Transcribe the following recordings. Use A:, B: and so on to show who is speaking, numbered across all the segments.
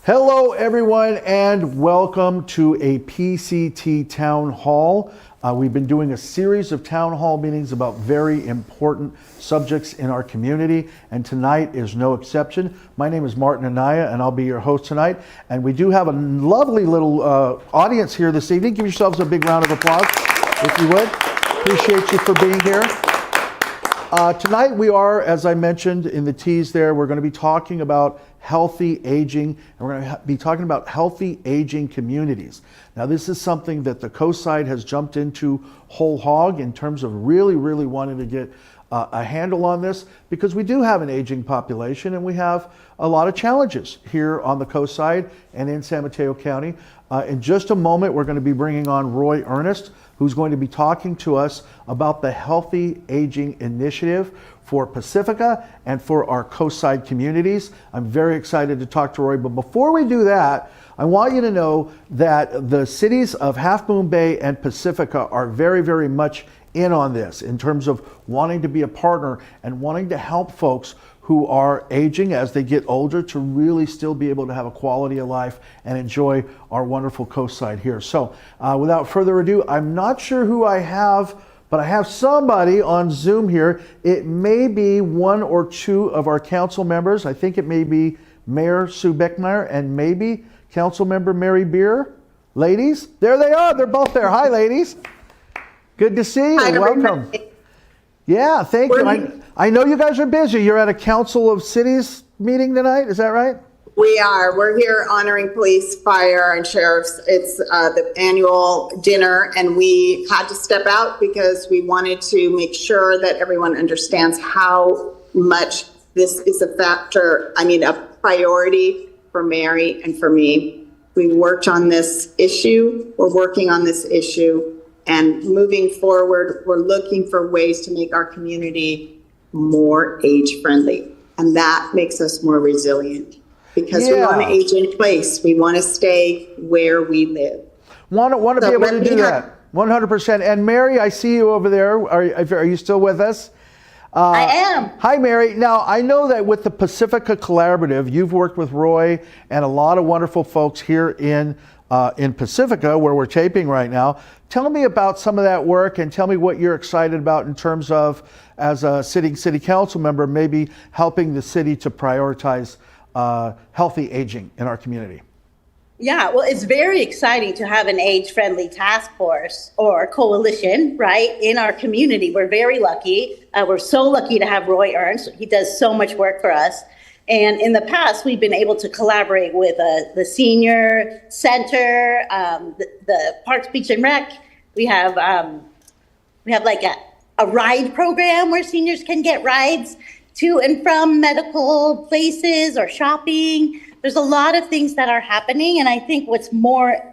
A: Hello, everyone, and welcome to a PCT Town Hall. We've been doing a series of town hall meetings about very important subjects in our community, and tonight is no exception. My name is Martin Anaya, and I'll be your host tonight. And we do have a lovely little audience here this evening. Give yourselves a big round of applause, if you would. Appreciate you for being here. Tonight we are, as I mentioned in the tease there, we're going to be talking about healthy aging, and we're going to be talking about healthy aging communities. Now, this is something that the Coast Side has jumped into whole hog in terms of really wanting to get a handle on this, because we do have an aging population and we have a lot of challenges here on the Coast Side and in San Mateo County. In just a moment, we're going to be bringing on Roy Earnest, who's going to be talking to us about the Healthy Aging Initiative for Pacifica and for our coastside communities. I'm very excited to talk to Roy, but before we do that, I want you to know that the cities of Half Moon Bay and Pacifica are very much in on this in terms of wanting to be a partner and wanting to help folks who are aging as they get older to really still be able to have a quality of life and enjoy our wonderful coastside here. So without further ado, I'm not sure who I have, but I have somebody on Zoom here. It may be one or two of our council members. I think it may be Mayor Sue Beckmeyer and maybe Council Member Mary Beer. Ladies, there they are. They're both there. Hi, ladies. Good to see you.
B: Hi,
A: welcome.
B: everybody.
A: Yeah, thank you. I know you guys are busy. You're at a Council of Cities meeting tonight. Is that right?
B: We are. We're here honoring police, fire, and sheriffs. It's the annual dinner, and we had to step out because we wanted to make sure that everyone understands how much this is a factor, a priority for Mary and for me. We worked on this issue. We're working on this issue. And moving forward, we're looking for ways to make our community more age-friendly. And that makes us more resilient. Because we want to age in place. We want to stay where we live.
A: Want to be able to do that. 100%. And Mary, I see you over there. Are you still with us?
C: I am.
A: Hi, Mary. Now, I know that with the Pacifica Collaborative, you've worked with Roy and a lot of wonderful folks here in Pacifica, where we're taping right now. Tell me about some of that work and tell me what you're excited about in terms of, as a sitting city council member, maybe helping the city to prioritize healthy aging in our community.
C: Yeah, well, it's very exciting to have an age-friendly task force or coalition, right, in our community. We're very lucky. We're so lucky to have Roy Ernst. He does so much work for us. And in the past, we've been able to collaborate with the Senior Center, the Parks, Beach, and Rec. We have like a ride program where seniors can get rides to and from medical places or shopping. There's a lot of things that are happening. And I think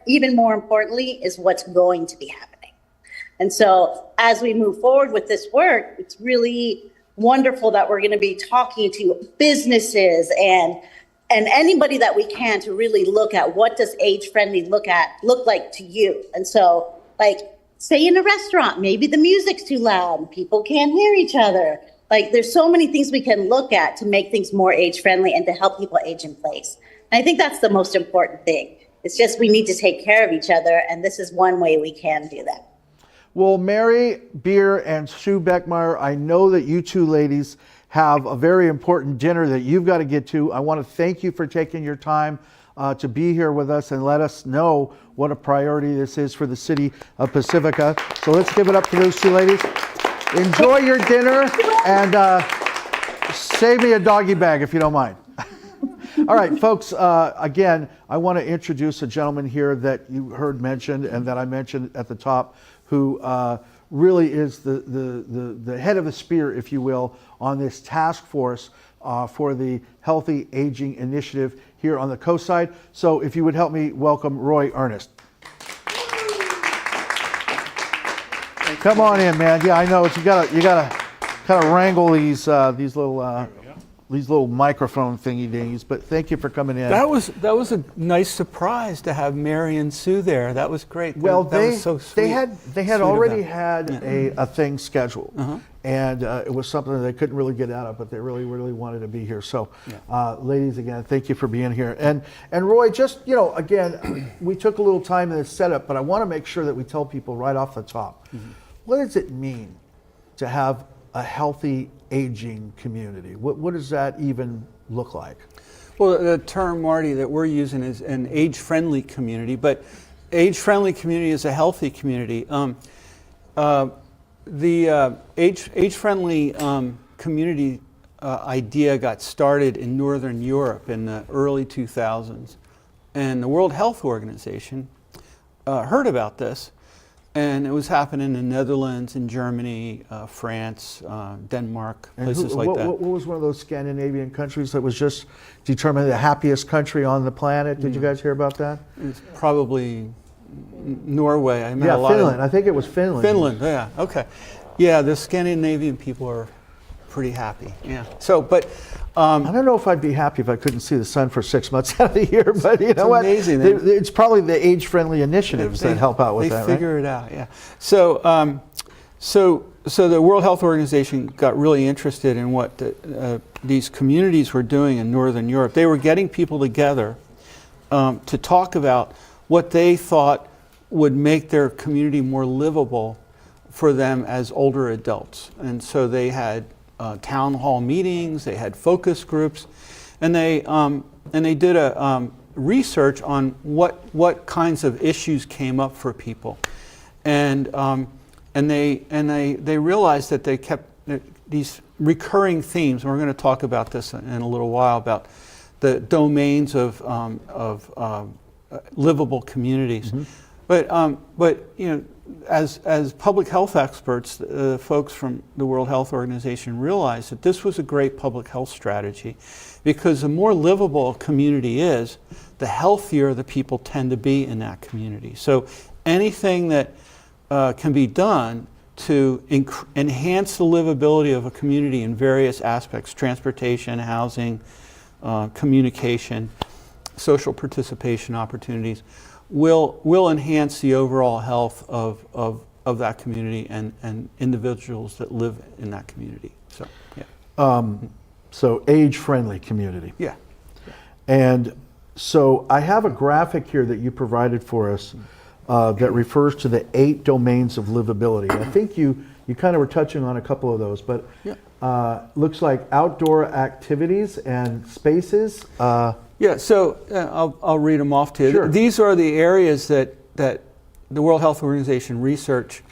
C: even more importantly, is what's going to be happening. And so as we move forward with this work, it's really wonderful that we're going to be talking to businesses and anybody that we can to really look at what does age-friendly look like to you. And so, like, say in a restaurant, maybe the music's too loud, people can't hear each other. Like, there's so many things we can look at to make things more age-friendly and to help people age in place. And I think that's the most important thing. It's just we need to take care of each other, and this is one way we can do that.
A: Well, Mary Beer and Sue Beckmeyer, I know that you two ladies have a very important dinner that you've got to get to. I want to thank you for taking your time to be here with us and let us know what a priority this is for the city of Pacifica. So let's give it up to those two ladies. Enjoy your dinner and save me a doggy bag if you don't mind. All right, folks, again, I want to introduce a gentleman here that you heard mentioned and that I mentioned at the top, who really is the head of the spear, if you will, on this task force for the Healthy Aging Initiative here on the Coast Side. So if you would help me welcome Roy Earnest. Come on in, man. Yeah, I know. You gotta kind of wrangle these little these little microphone thingy dingies, but thank you for coming in.
D: That was a nice surprise to have Mary and Sue there. That was great.
A: Well,
D: that was so sweet.
A: they had
D: Sweet of
A: already
D: them.
A: had a thing scheduled,
D: Uh-huh.
A: and it was something that they couldn't really get out of, but they really wanted to be here. So, ladies, again, thank you for being here. And Roy, just again, we took a little time in this setup, but I want to make sure that we tell people right off the top, what does it mean to have a healthy aging community? What does that even look like?
D: Well, the term, Marty, that we're using is an age-friendly community, but age-friendly community is a healthy community. The age-friendly community idea got started in Northern Europe in the early 2000s, and the World Health Organization heard about this, and it was happening in the Netherlands, in Germany, France, Denmark, places like that.
A: What was one of those Scandinavian countries that was just determined the happiest country on the planet? Did you guys hear about that?
D: It's probably Norway. I met
A: Yeah,
D: a lot
A: Finland.
D: of
A: I think it was Finland.
D: Finland. Yeah. Okay. Yeah, the Scandinavian people are pretty happy. Yeah. So, but
A: I don't know if I'd be happy if I couldn't see the sun for 6 months out of the year, but you know what?
D: amazing.
A: It's probably the age-friendly initiatives that help out with that,
D: They figure it out. Yeah. So, so the World Health Organization got really interested in what these communities were doing in Northern Europe. They were getting people together to talk about what they thought would make their community more livable for them as older adults. And so they had town hall meetings, they had focus groups, and they did a research on what kinds of issues came up for people, and they realized that they kept these recurring themes. And we're going to talk about this in a little while about the domains of livable communities. Mm-hmm. But as public health experts, folks from the World Health Organization realized that this was a great public health strategy, because the more livable a community is, the healthier the people tend to be in that community. So anything that can be done to enhance the livability of a community in various aspects, transportation, housing, communication, social participation opportunities, will enhance the overall health of that community and individuals that live in that community. So, yeah.
A: So age-friendly community.
D: Yeah.
A: And so I have a graphic here that you provided for us that refers to the 8 domains of livability. I think you kind of were touching on a couple of those, but looks like outdoor activities and spaces.
D: Yeah, so I'll read them off to you.
A: Sure.
D: These are the areas that the World Health Organization research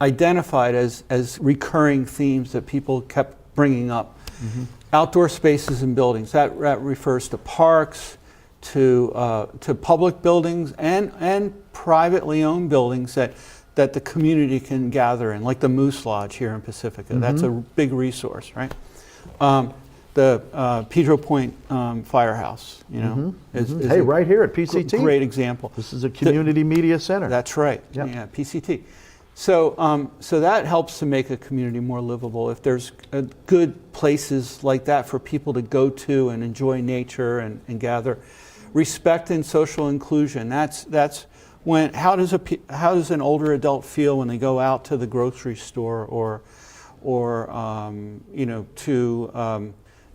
D: identified as recurring themes that people kept bringing up. Mm-hmm. Outdoor spaces and buildings, that refers to parks, to public buildings and privately owned buildings that the community can gather in, like the Moose Lodge here in Pacifica. Mm-hmm. That's a big resource, right? The Pedro Point Firehouse, is
A: hey, right here at PCT.
D: Great example.
A: This is a community media center.
D: That's right. Yep. Yeah, PCT. So, so that helps to make a community more livable. If there's good places like that for people to go to and enjoy nature and gather, respect and social inclusion. That's when how does an older adult feel when they go out to the grocery store or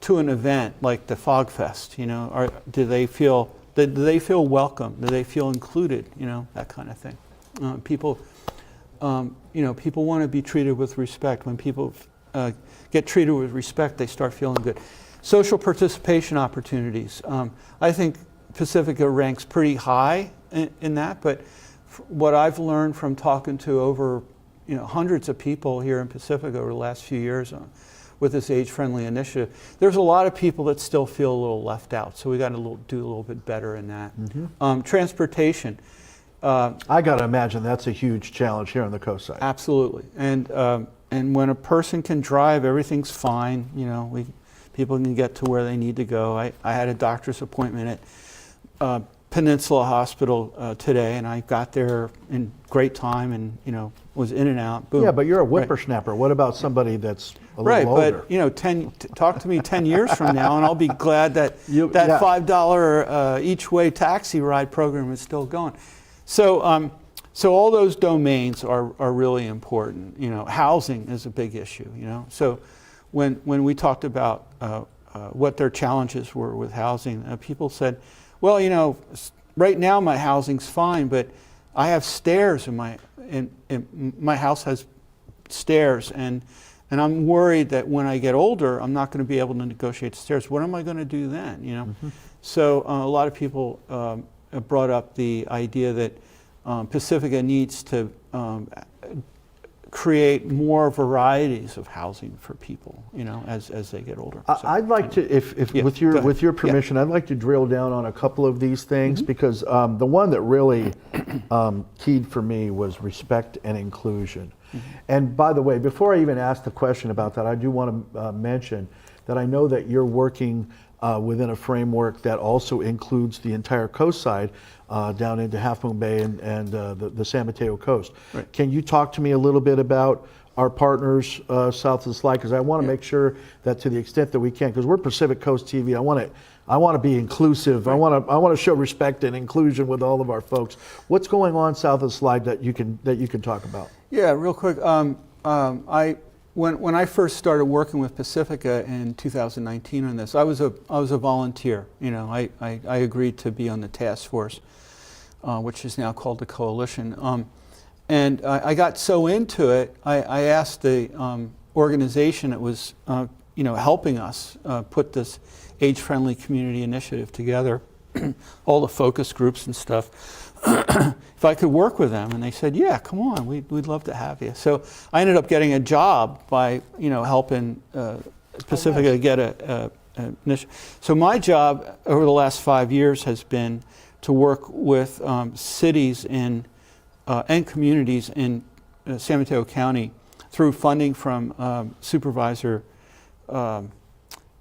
D: to an event like the Fog Fest? Do they feel welcome? Do they feel included? That kind of thing. People want to be treated with respect. When people get treated with respect, they start feeling good. Social participation opportunities. I think Pacifica ranks pretty high in that, but what I've learned from talking to over hundreds of people here in Pacifica over the last few years with this age-friendly initiative, there's a lot of people that still feel a little left out. So we got to do a little bit better in that. Mm-hmm. Transportation.
A: I got to imagine that's a huge challenge here on the coast side.
D: Absolutely, and when a person can drive, everything's fine. People can get to where they need to go. I had a doctor's appointment at Peninsula Hospital today, and I got there in great time, and was in and out. Boom.
A: Yeah, but you're a whippersnapper. Right. What about somebody that's a
D: right,
A: little older.
D: but you know, talk to me 10 years from now, and I'll be glad that that
A: yeah.
D: $5 each way taxi ride program is still going. So, so all those domains are really important. You know, housing is a big issue. You know, so when we talked about what their challenges were with housing, people said, well, you know, right now my housing's fine, but I have stairs in my house has stairs, and I'm worried that when I get older, I'm not going to be able to negotiate stairs. What am I going to do then? You know, so a lot of people brought up the idea that Pacifica needs to create more varieties of housing for people, you know, as they get older. So,
A: I'd like to, if
D: Yeah,
A: with
D: go ahead.
A: your permission, I'd like to drill down on a couple of these things because the one that really keyed for me was respect and inclusion. And by the way, before I even ask the question about that, I do want to mention that I know that you're working within a framework that also includes the entire coast side down into Half Moon Bay and the San Mateo coast.
D: Right.
A: Can you talk to me a little bit about our partners south of the slide? Because I want to make sure that to the extent that we can, because we're Pacific Coast TV, I want to be inclusive. Right. I want to show respect and inclusion with all of our folks. What's going on south of the slide that you can talk about?
D: Yeah, real quick. When I first started working with Pacifica in 2019 on this, I was a volunteer. You know, I agreed to be on the task force, which is now called the coalition. And I got so into it, I asked the organization that was helping us put this age-friendly community initiative together, all the focus groups and stuff, if I could work with them. And they said, yeah, come on, we'd love to have you. So I ended up getting a job by helping Pacifica get a initiative. So my job over the last 5 years has been to work with cities and communities in San Mateo County through funding from Supervisor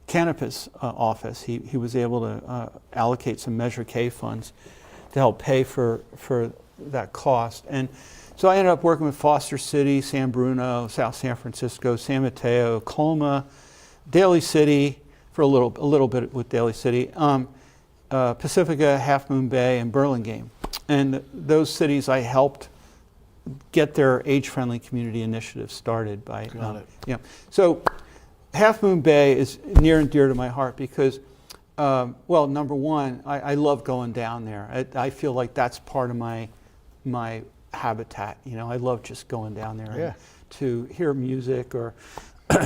D: Canopus' office. He was able to allocate some Measure K funds to help pay for that cost. And so I ended up working with Foster City, San Bruno, South San Francisco, San Mateo, Colma, Daly City, for a little bit with Daly City, Pacifica, Half Moon Bay, and Burlingame. And those cities I helped get their age-friendly community initiative started by.
A: Got it.
D: Yeah. So Half Moon Bay is near and dear to my heart because, well, number one, I love going down there. I feel like that's part of my habitat. You know, I love just going down there
A: Yeah.
D: to hear music or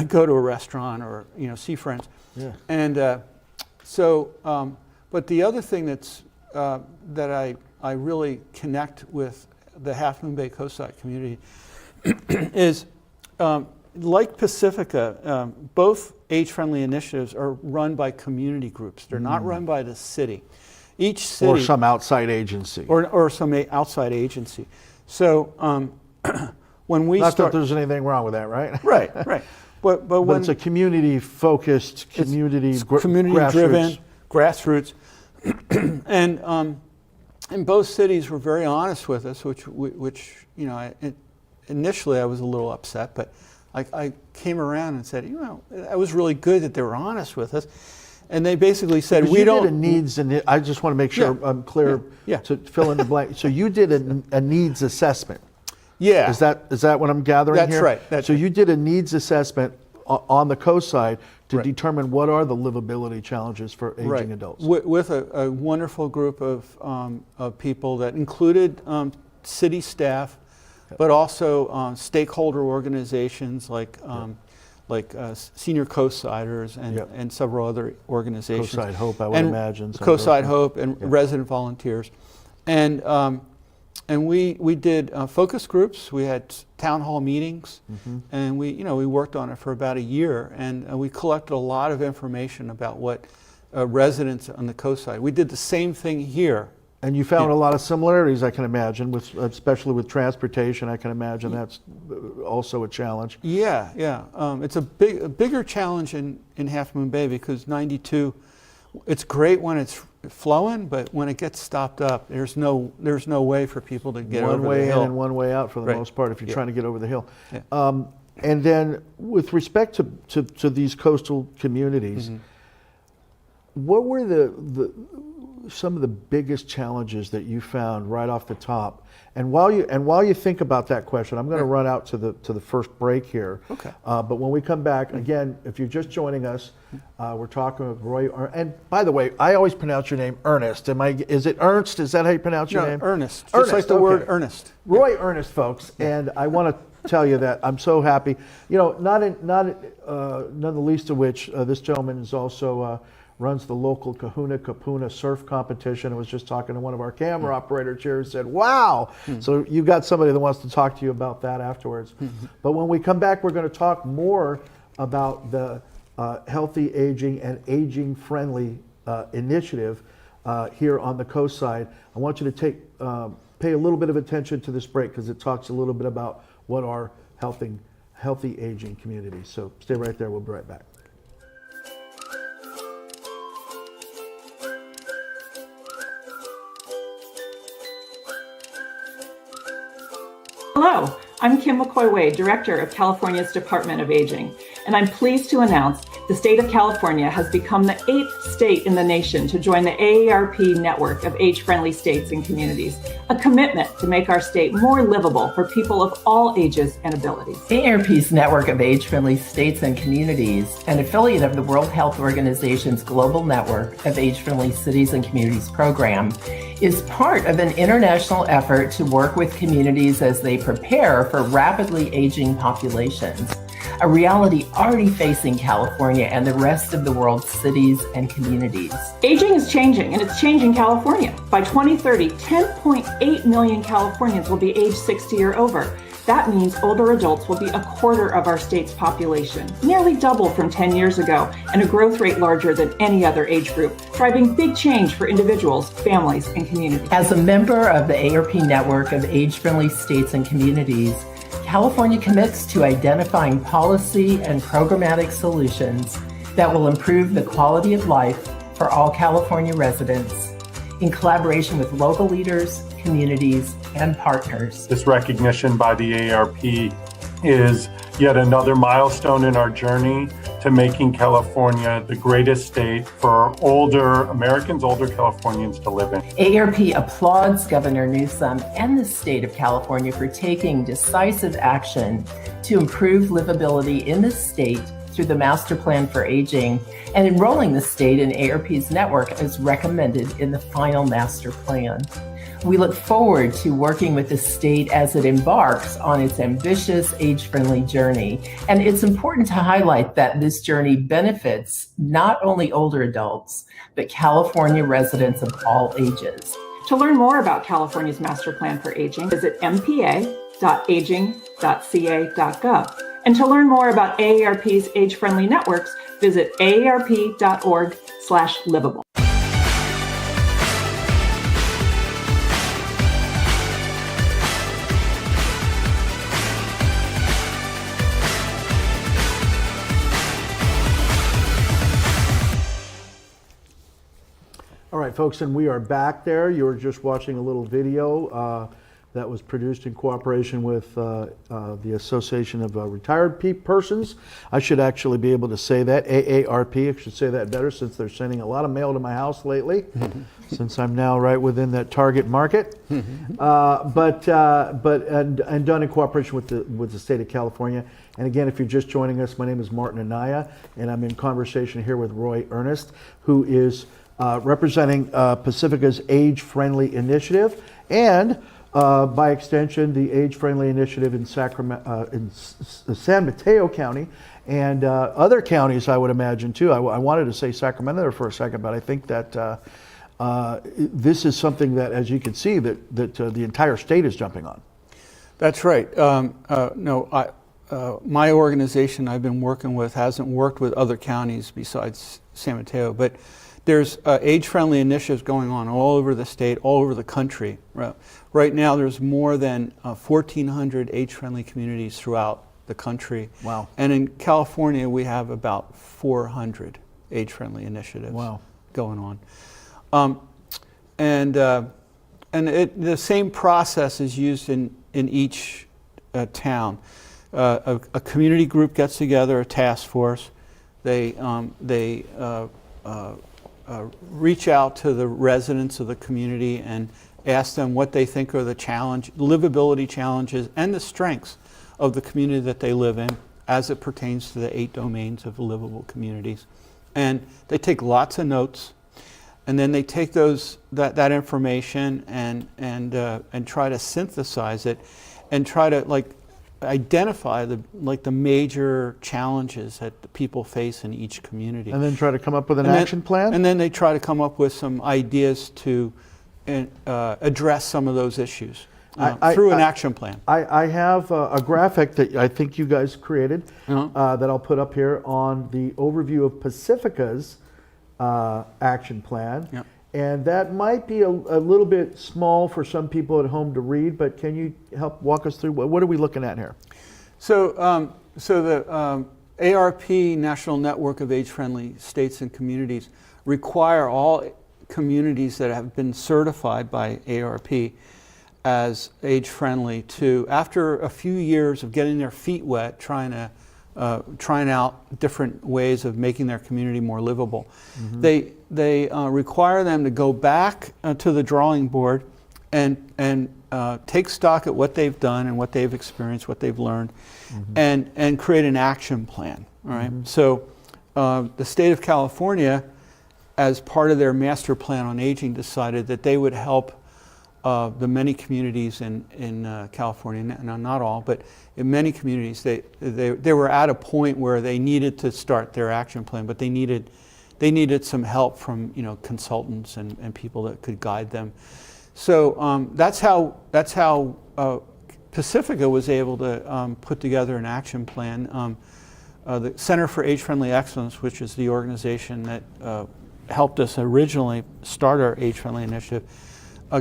D: go to a restaurant or see friends.
A: Yeah.
D: And but the other thing that I really connect with the Half Moon Bay Coastside community is like Pacifica, both age-friendly initiatives are run by community groups. They're not run by the city. Each city
A: Or some outside agency.
D: or some outside agency. So when we
A: Not that there's anything wrong with that, right?
D: right. But when
A: it's a community-focused,
D: community-driven, grassroots, and both cities were very honest with us, which initially I was a little upset, but I came around and said, that was really good that they were honest with us, and they basically said
A: Because
D: we
A: you
D: don't.
A: did a needs, and I just want to make sure
D: Yeah.
A: I'm clear
D: Yeah.
A: to fill in the blank. So you did a needs assessment.
D: Yeah.
A: Is that what I'm gathering
D: That's
A: here?
D: right. That's
A: so
D: right.
A: you did a needs assessment on the coast side to
D: Right.
A: determine what are the livability challenges for aging
D: Right.
A: adults.
D: With a wonderful group of people that included city staff, but also stakeholder organizations like Senior Coastsiders and several other organizations.
A: Coastside Hope, I would
D: and
A: imagine. some of those.
D: Coastside Hope and resident volunteers. And we did focus groups. We had town hall meetings, and we worked on it for about a year, and we collected a lot of information about what residents on the coast side. We did the same thing here.
A: And you found a lot of similarities, I can imagine, especially with transportation. I can imagine that's also a challenge.
D: Yeah. It's a bigger challenge in Half Moon Bay because 92. It's great when it's flowing, but when it gets stopped up, there's no way for people to get over the hill.
A: One way in and one way out for the
D: Right.
A: most part if you're
D: Yeah.
A: trying to get over the hill.
D: Yeah.
A: And then with respect to these coastal communities, what were some of the biggest challenges that you found right off the top? And while you think about that question, I'm going to run out to the first break here.
D: Okay.
A: But when we come back, again, if you're just joining us, we're talking with Roy. And by the way, I always pronounce your name Ernest. Is it Ernst? Is that how you pronounce your name?
D: Ernest. Just
A: Ernest,
D: like the word earnest.
A: Roy Earnest, folks. And I want to tell you that I'm so happy. You know, none the least of which this gentleman is also runs the local Kahuna Kapuna surf competition. I was just talking to one of our camera operators here and said, wow. So you got somebody that wants to talk to you about that afterwards. But when we come back, we're going to talk more about the healthy aging and aging friendly initiative here on the coast side. I want you to pay a little bit of attention to this break because it talks a little bit about what are healthy aging communities. So stay right there. We'll be right back.
E: Hello, I'm Kim McCoy-Wade, Director of California's Department of Aging, and I'm pleased to announce the state of California has become the 8th state in the nation to join the AARP network of age-friendly states and communities, a commitment to make our state more livable for people of all ages and abilities.
F: AARP's network of age-friendly states and communities, an affiliate of the World Health Organization's global network of age-friendly cities and communities program, is part of an international effort to work with communities as they prepare for rapidly aging populations, a reality already facing California and the rest of the world's cities and communities.
E: Aging is changing, and it's changing California. By 2030, 10.8 million Californians will be age 60 or over. That means older adults will be a quarter of our state's population, nearly double from 10 years ago, and a growth rate larger than any other age group, driving big change for individuals, families, and communities.
F: As a member of the AARP network of age-friendly states and communities, California commits to identifying policy and programmatic solutions that will improve the quality of life for all California residents in collaboration with local leaders, communities, and partners.
G: This recognition by the AARP is yet another milestone in our journey to making California the greatest state for older Americans, older Californians to live in.
F: AARP applauds Governor Newsom and the state of California for taking decisive action to improve livability in the state through the Master Plan for Aging and enrolling the state in AARP's network as recommended in the final master plan. We look forward to working with the state as it embarks on its ambitious age-friendly journey. And it's important to highlight that this journey benefits not only older adults, but California residents of all ages.
E: To learn more about California's Master Plan for Aging, visit mpa.aging.ca.gov. And to learn more about AARP's age-friendly networks, visit aarp.org/livable.
A: All right, folks, and we are back there. You were just watching a little video that was produced in cooperation with the Association of Retired Persons. I should actually be able to say that, AARP. I should say that better since they're sending a lot of mail to my house lately, since I'm now right within that target market. But done in cooperation with the state of California. And again, if you're just joining us, my name is Martin Anaya, and I'm in conversation here with Roy Earnest, who is representing Pacifica's Age-Friendly Initiative, and by extension, the Age-Friendly Initiative in San Mateo County, and other counties, I would imagine, too. I wanted to say Sacramento there for a second, but I think that this is something that, as you can see, that the entire state is jumping on.
D: That's right. My organization I've been working with hasn't worked with other counties besides San Mateo, but there's age-friendly initiatives going on all over the state, all over the country. Right now, there's more than 1,400 age-friendly communities throughout the country.
A: Wow.
D: And in California, we have about 400 age-friendly initiatives going on. The same process is used in each town. a community group gets together, a task force. They reach out to the residents of the community and ask them what they think are the livability challenges and the strengths of the community that they live in as it pertains to the 8 domains of livable communities. And they take lots of notes, and then they take that information and try to synthesize it and try to identify the major challenges that the people face in each community.
A: And then try to come up with an action plan?
D: And then they try to come up with some ideas to address some of those issues through an action plan.
A: I have a graphic that I think you guys created that I'll put up here on the overview of Pacifica's action plan.
D: Yep.
A: And that might be a little bit small for some people at home to read, but can you help walk us through what are we looking at here?
D: So, the ARP, National Network of Age-Friendly States and Communities, require all communities that have been certified by ARP as age-friendly to, after a few years of getting their feet wet, trying out different ways of making their community more livable. Mm-hmm. They require them to go back to the drawing board and take stock at what they've done and what they've experienced, what they've learned, mm-hmm. and create an action plan. All right. Mm-hmm. So the state of California, as part of their master plan on aging, decided that they would help the many communities in California, not all, but in many communities, they were at a point where they needed to start their action plan, but they needed some help from consultants and people that could guide them. So that's how Pacifica was able to put together an action plan. The Center for Age-Friendly Excellence, which is the organization that helped us originally start our age-friendly initiative,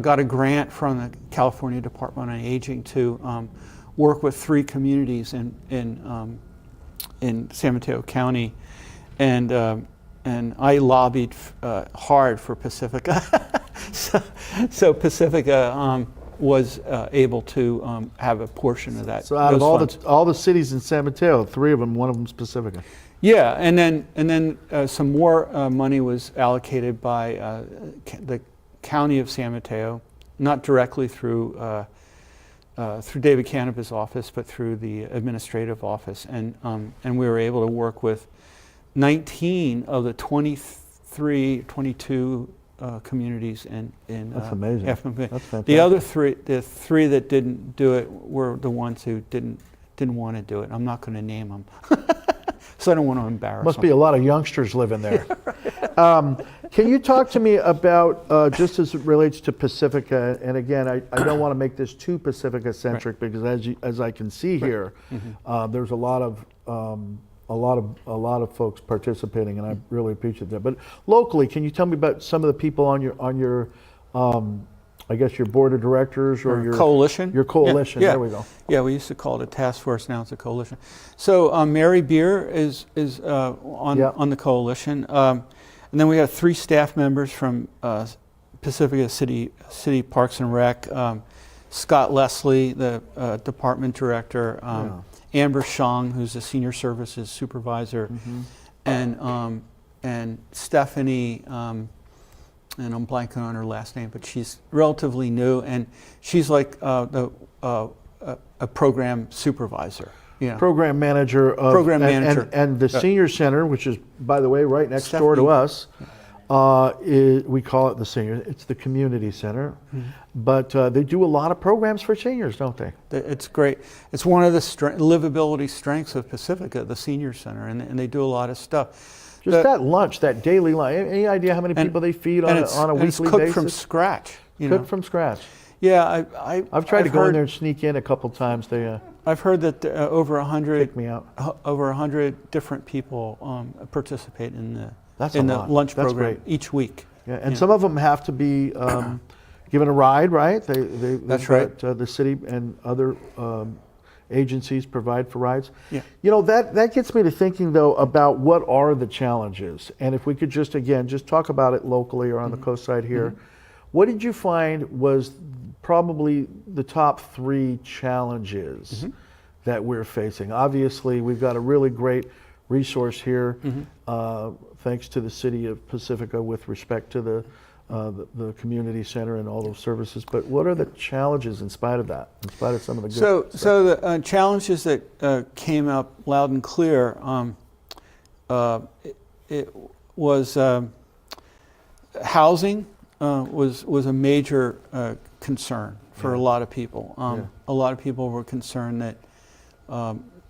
D: got a grant from the California Department on Aging to work with 3 communities in San Mateo County, and I lobbied hard for Pacifica. so Pacifica was able to have a portion of that.
A: So out of all the cities in San Mateo, 3 of them, one of them is Pacifica.
D: Yeah, and then some more money was allocated by the County of San Mateo, not directly through David Canepa's office, but through the administrative office, and we were able to work with 19 of the 22 communities in
A: That's amazing. That's fantastic.
D: The three that didn't do it were the ones who didn't want to do it. I'm not going to name them. So I don't want to embarrass
A: Must
D: them.
A: be a lot of youngsters living there. Can you talk to me about, just as it relates to Pacifica, and again, I don't want to make this too Pacifica-centric, right, because as I can see here, mm-hmm. There's a lot of folks participating, and I really appreciate that. But locally, can you tell me about some of the people on your I guess your board of directors or your
D: coalition?
A: Your coalition.
D: Yeah.
A: There we go.
D: Yeah, we used to call it a task force. Now it's a coalition. So Mary Beer is on the coalition, and then we have 3 staff members from Pacifica City Parks and Rec. Scott Leslie, the department director. Amber Shang, who's a senior services supervisor, mm-hmm. and Stephanie. And I'm blanking on her last name, but she's relatively new, and she's like a program supervisor.
A: Program manager. And the senior center, which is, by the way, right next door to us, we call it the senior. It's the community center, mm-hmm. but they do a lot of programs for seniors, don't they?
D: It's great. It's one of the livability strengths of Pacifica, the senior center, and they do a lot of stuff.
A: Just that lunch, that daily lunch. Any idea how many people they feed on a weekly basis?
D: It's cooked from scratch.
A: Cooked from scratch.
D: Yeah,
A: I've tried to go in there and sneak in a couple times.
D: I've heard that over 100 different people participate in the lunch program each week.
A: Yeah, and some of them have to be given a ride, right?
D: That's right.
A: The city and other agencies provide for rides.
D: Yeah.
A: That gets me to thinking, though, about what are the challenges. And if we could just talk about it locally or on the coast side here. Mm-hmm. What did you find was probably the top 3 challenges that we're facing. Obviously, we've got a really great resource here, thanks to the city of Pacifica with respect to the community center and all those services. But what are the challenges in spite of that, in spite of some of the good stuff?
D: So the challenges that came up loud and clear, it was housing was a major concern for a lot of people. A lot of people were concerned that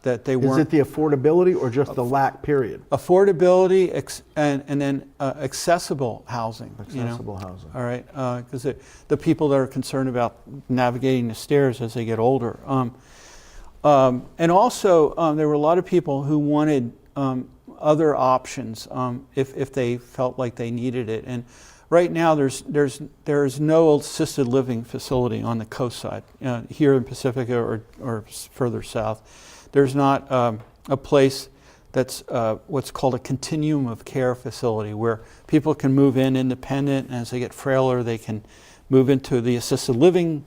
D: that they weren't.
A: Is it the affordability or just the lack, period?
D: Affordability and then accessible housing.
A: Accessible housing.
D: All right, because the people that are concerned about navigating the stairs as they get older. And also, there were a lot of people who wanted other options if they felt like they needed it. And right now, there's no assisted living facility on the coast side here in Pacifica or further south. There's not a place that's what's called a continuum of care facility where people can move in independent, and as they get frailer, they can move into the assisted living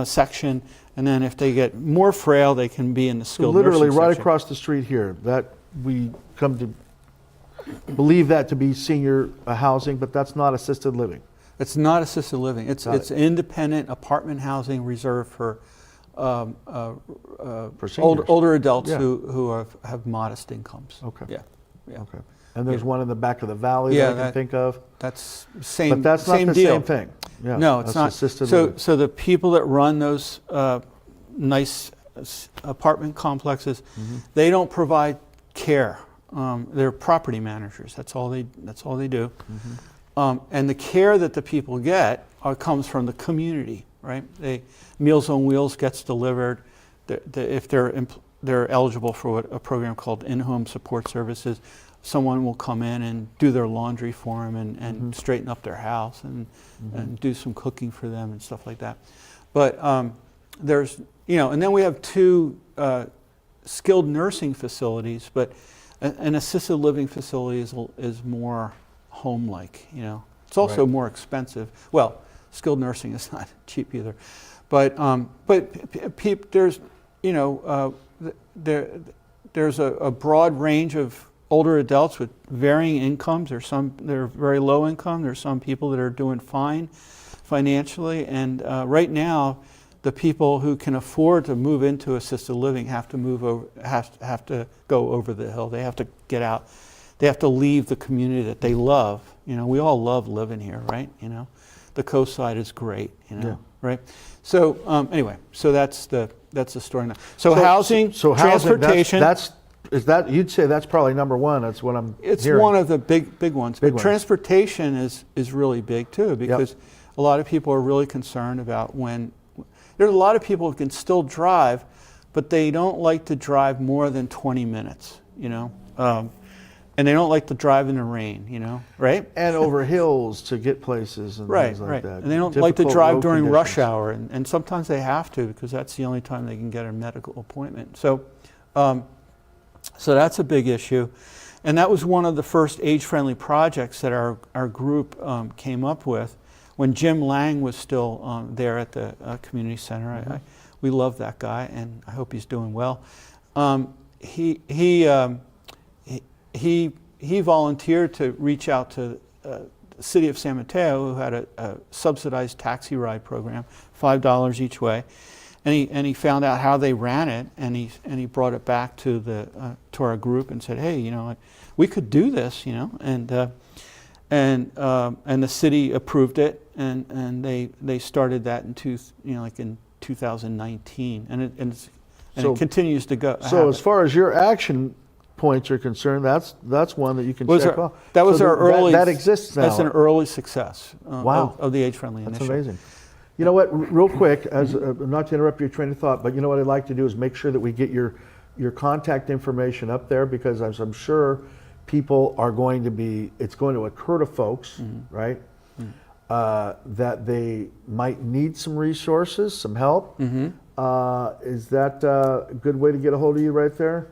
D: section, and then if they get more frail, they can be in the skilled nursing
A: Literally right
D: section.
A: across the street here, that we come to believe that to be senior housing, but that's not assisted living.
D: It's not assisted living. It's independent apartment housing reserved for
A: seniors.
D: older adults
A: Yeah.
D: who have modest incomes.
A: Okay.
D: Yeah.
A: Okay. And there's one in the back of the valley
D: Yeah,
A: that I can think of.
D: That's same.
A: But that's not
D: same
A: the
D: deal.
A: same thing. Yeah,
D: No, it's
A: that's
D: not.
A: assisted
D: So,
A: living.
D: so the people that run those nice apartment complexes, they don't provide care. They're property managers. That's all they do. And the care that the people get comes from the community, right? Meals on Wheels gets delivered. If they're eligible for a program called in-home support services, someone will come in and do their laundry for them and straighten up their house and do some cooking for them and stuff like that. But there's, and then we have 2 skilled nursing facilities, but an assisted living facility is more home-like, It's also more expensive. Well, skilled nursing is not cheap either. But there's, there's a broad range of older adults with varying incomes. There's some that are very low income. There's some people that are doing fine financially. And right now, the people who can afford to move into assisted living have to go over the hill. They have to get out. They have to leave the community that they love. We all love living here, right? The coast side is great. Right? So anyway, so that's the story now. So housing, transportation.
A: Housing, you'd say that's probably number one. That's what I'm
D: It's
A: hearing.
D: one of the big ones. But
A: ones.
D: Transportation is really big too, because a lot of people are really concerned about there's a lot of people who can still drive, but they don't like to drive more than 20 minutes, and they don't like to drive in the rain, right?
A: And over hills to get places and things like that.
D: And they don't like to
A: Difficult
D: drive
A: road
D: during rush
A: conditions.
D: hour, and sometimes they have to because that's the only time they can get a medical appointment. So that's a big issue. And that was one of the first age-friendly projects that our group came up with when Jim Lang was still there at the community center. We love that guy, and I hope he's doing well. He volunteered to reach out to the city of San Mateo, who had a subsidized taxi ride program, $5 each way, and he found out how they ran it, and he brought it back to our group and said, hey, we could do this, and the city approved it, and they started that in 2019, and it continues to go.
A: So as far as your action points are concerned, that's one that you can check off.
D: That was
A: So
D: our early.
A: That exists now.
D: That's an early success.
A: Wow.
D: Of the age-friendly
A: That's
D: initiative.
A: amazing. You know what? Real quick, as not to interrupt your train of thought, but what I'd like to do is make sure that we get your contact information up there, because as I'm sure people are going to be. It's going to occur to folks, right? That they might need some resources, some help. Is that a good way to get a hold of you right there?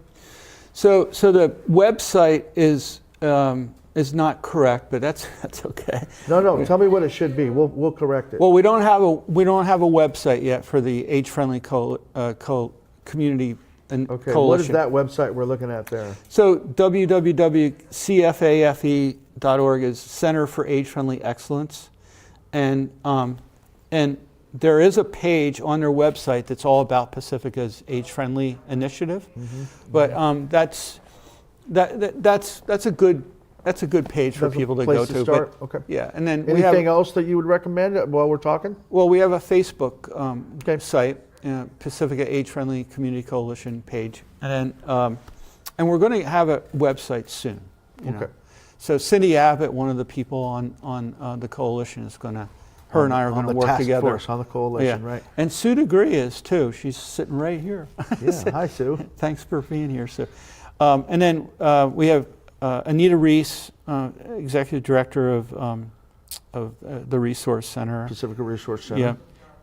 D: So the website is not correct, but that's okay.
A: No. Tell me what it should be. We'll correct it.
D: Well, we don't have a website yet for the age-friendly community and
A: Okay,
D: coalition.
A: what is that website we're looking at there?
D: So www.cfafe.org is Center for Age-Friendly Excellence, and there is a page on their website that's all about Pacifica's age-friendly initiative. But that's a good page for
A: That's a
D: people to
A: place
D: go
A: to
D: to.
A: start?
D: But,
A: Okay.
D: yeah, and then we
A: Anything
D: have
A: else that you would recommend while we're talking?
D: well, we have a Facebook site, Pacifica Age-Friendly Community Coalition page, and we're going to have a website soon. You know.
A: Okay.
D: So Cindy Abbott, one of the people on the coalition, is going to. Her and I are going to work together.
A: On the task force, on the coalition, right?
D: And Sue DeGree is too. She's sitting right here.
A: Yeah, hi Sue.
D: Thanks for being here, Sue. And then we have Anita Reese, Executive Director of the Resource Center.
A: Pacifica Resource Center.
D: Yeah.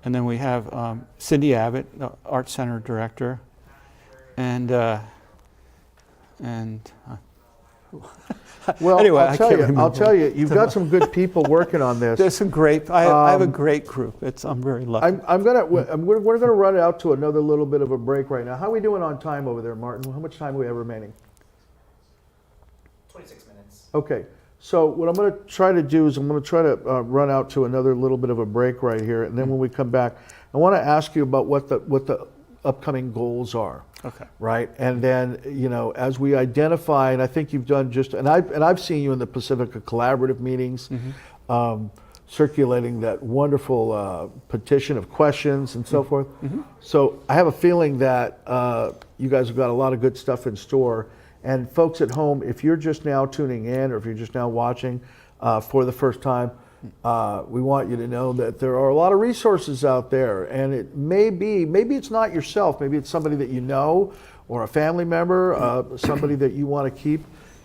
D: And then we have Cindy Abbott, the Art Center Director. And
A: Well,
D: anyway,
A: I'll
D: remember.
A: tell you, you've got some good people working on this.
D: There's some great. I have a great group. I'm very lucky.
A: We're gonna run out to another little bit of a break right now. How are we doing on time over there, Martin? How much time do we have remaining?
H: 26 minutes.
A: Okay, so what I'm gonna try to do is I'm gonna try to run out to another little bit of a break right here, and then when we come back, I want to ask you about what the upcoming goals are.
D: Okay.
A: Right, and then as we identify, and I think you've done and I've seen you in the Pacifica Collaborative meetings, circulating that wonderful petition of questions and so forth. So I have a feeling that you guys have got a lot of good stuff in store. And folks at home, if you're just now tuning in, or if you're just now watching for the first time, we want you to know that there are a lot of resources out there, and it maybe it's not yourself, maybe it's somebody that you know, or a family member, somebody that you want to keep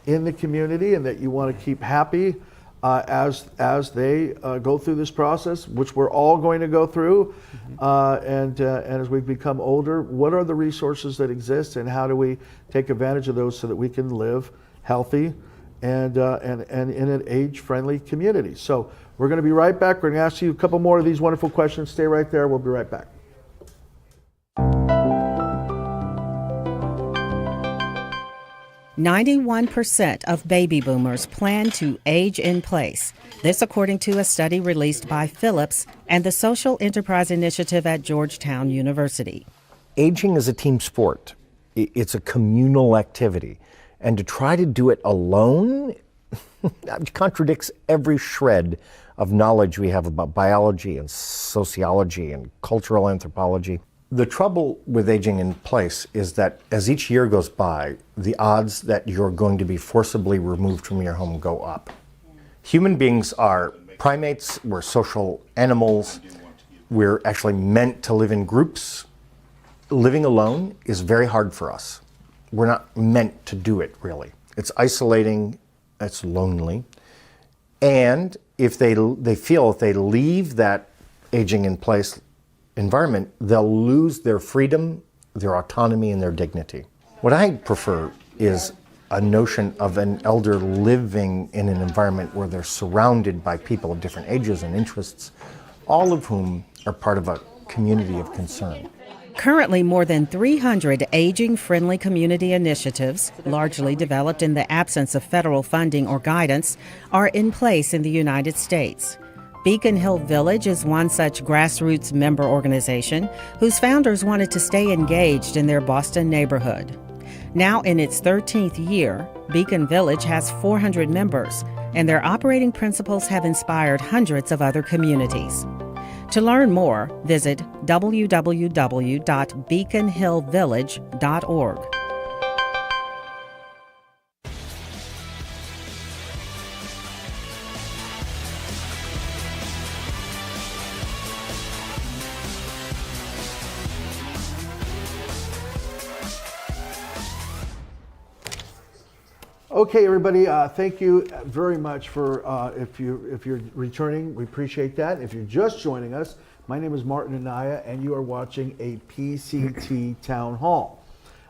A: in the community and that you want to keep happy as they go through this process, which we're all going to go through, and as we become older. What are the resources that exist, and how do we take advantage of those so that we can live healthy and in an age-friendly community? So we're going to be right back. We're going to ask you a couple more of these wonderful questions. Stay right there. We'll be right back.
I: "91% of baby boomers plan to age in place." This according to a study released by Philips and the Social Enterprise Initiative at Georgetown University.
J: Aging is a team sport. It's a communal activity. And to try to do it alone contradicts every shred of knowledge we have about biology and sociology and cultural anthropology. The trouble with aging in place is that as each year goes by, the odds that you're going to be forcibly removed from your home go up. Human beings are primates, we're social animals, we're actually meant to live in groups. Living alone is very hard for us. We're not meant to do it, really. It's isolating, it's lonely. And if they feel if they leave that aging in place environment, they'll lose their freedom, their autonomy, and their dignity. What I prefer is a notion of an elder living in an environment where they're surrounded by people of different ages and interests, all of whom are part of a community of concern.
I: Currently, more than 300 aging-friendly community initiatives, largely developed in the absence of federal funding or guidance, are in place in the United States. Beacon Hill Village is one such grassroots member organization whose founders wanted to stay engaged in their Boston neighborhood. Now in its 13th year, Beacon Village has 400 members, and their operating principles have inspired hundreds of other communities. To learn more, visit www.beaconhillvillage.org.
A: Okay, everybody, thank you very much for, if you're returning, we appreciate that. If you're just joining us, my name is Martin Anaya, and you are watching a PCT Town Hall.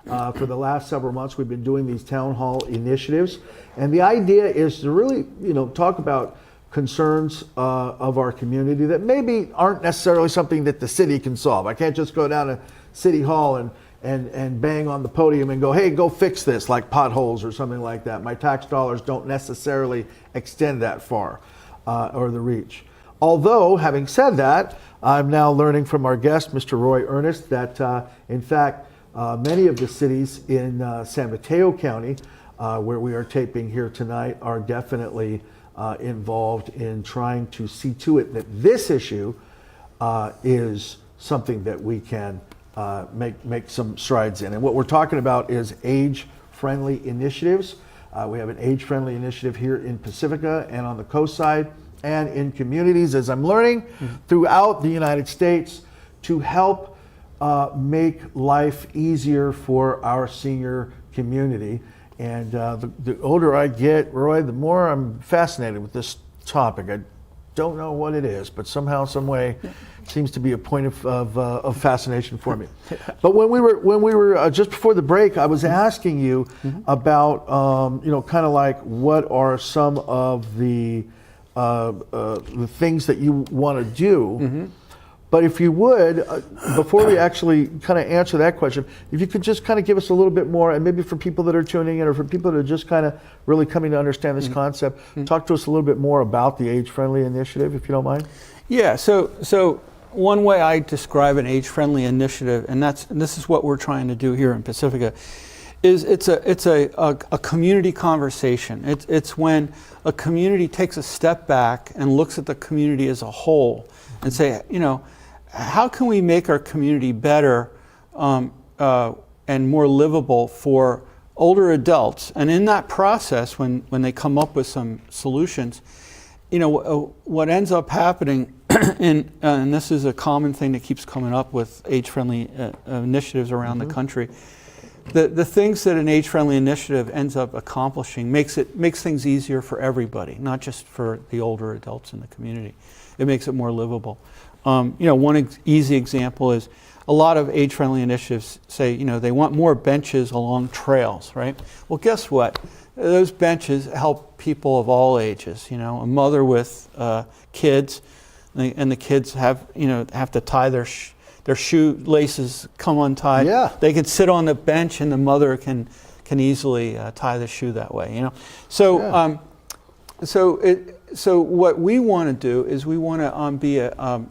A: For the last several months, we've been doing these Town Hall initiatives, and the idea is to really, talk about concerns of our community that maybe aren't necessarily something that the city can solve. I can't just go down to City Hall and bang on the podium and go, hey, go fix this, like potholes or something like that. My tax dollars don't necessarily extend that far or the reach. Although, having said that, I'm now learning from our guest, Mr. Roy Earnest, that in fact, many of the cities in San Mateo County, where we are taping here tonight, are definitely involved in trying to see to it that this issue is something that we can make some strides in. And what we're talking about is age-friendly initiatives. We have an age-friendly initiative here in Pacifica and on the coast side and in communities, as I'm learning, throughout the United States to help make life easier for our senior community. And the older I get, Roy, the more I'm fascinated with this topic. I don't know what it is, but somehow, some way, seems to be a point of fascination for me. But when we were just before the break, I was asking you about kind of like what are some of the things that you want to do. But if you would, before we actually kind of answer that question, if you could just kind of give us a little bit more, and maybe for people that are tuning in or for people that are just kind of really coming to understand this concept, talk to us a little bit more about the age-friendly initiative, if you don't mind.
D: Yeah, so one way I describe an age-friendly initiative, and this is what we're trying to do here in Pacifica, is it's a community conversation. It's when a community takes a step back and looks at the community as a whole and say, how can we make our community better and more livable for older adults? And in that process, when they come up with some solutions, what ends up happening, and this is a common thing that keeps coming up with age-friendly initiatives around the country, the things that an age-friendly initiative ends up accomplishing makes things easier for everybody, not just for the older adults in the community. It makes it more livable. One easy example is a lot of age-friendly initiatives say, they want more benches along trails, right? Well, guess what? Those benches help people of all ages. A mother with kids, and the kids have to tie their shoelaces come untied.
A: Yeah.
D: They can sit on the bench, and the mother can easily tie the shoe that way. So
A: Yeah.
D: So what we want to do is we want to be a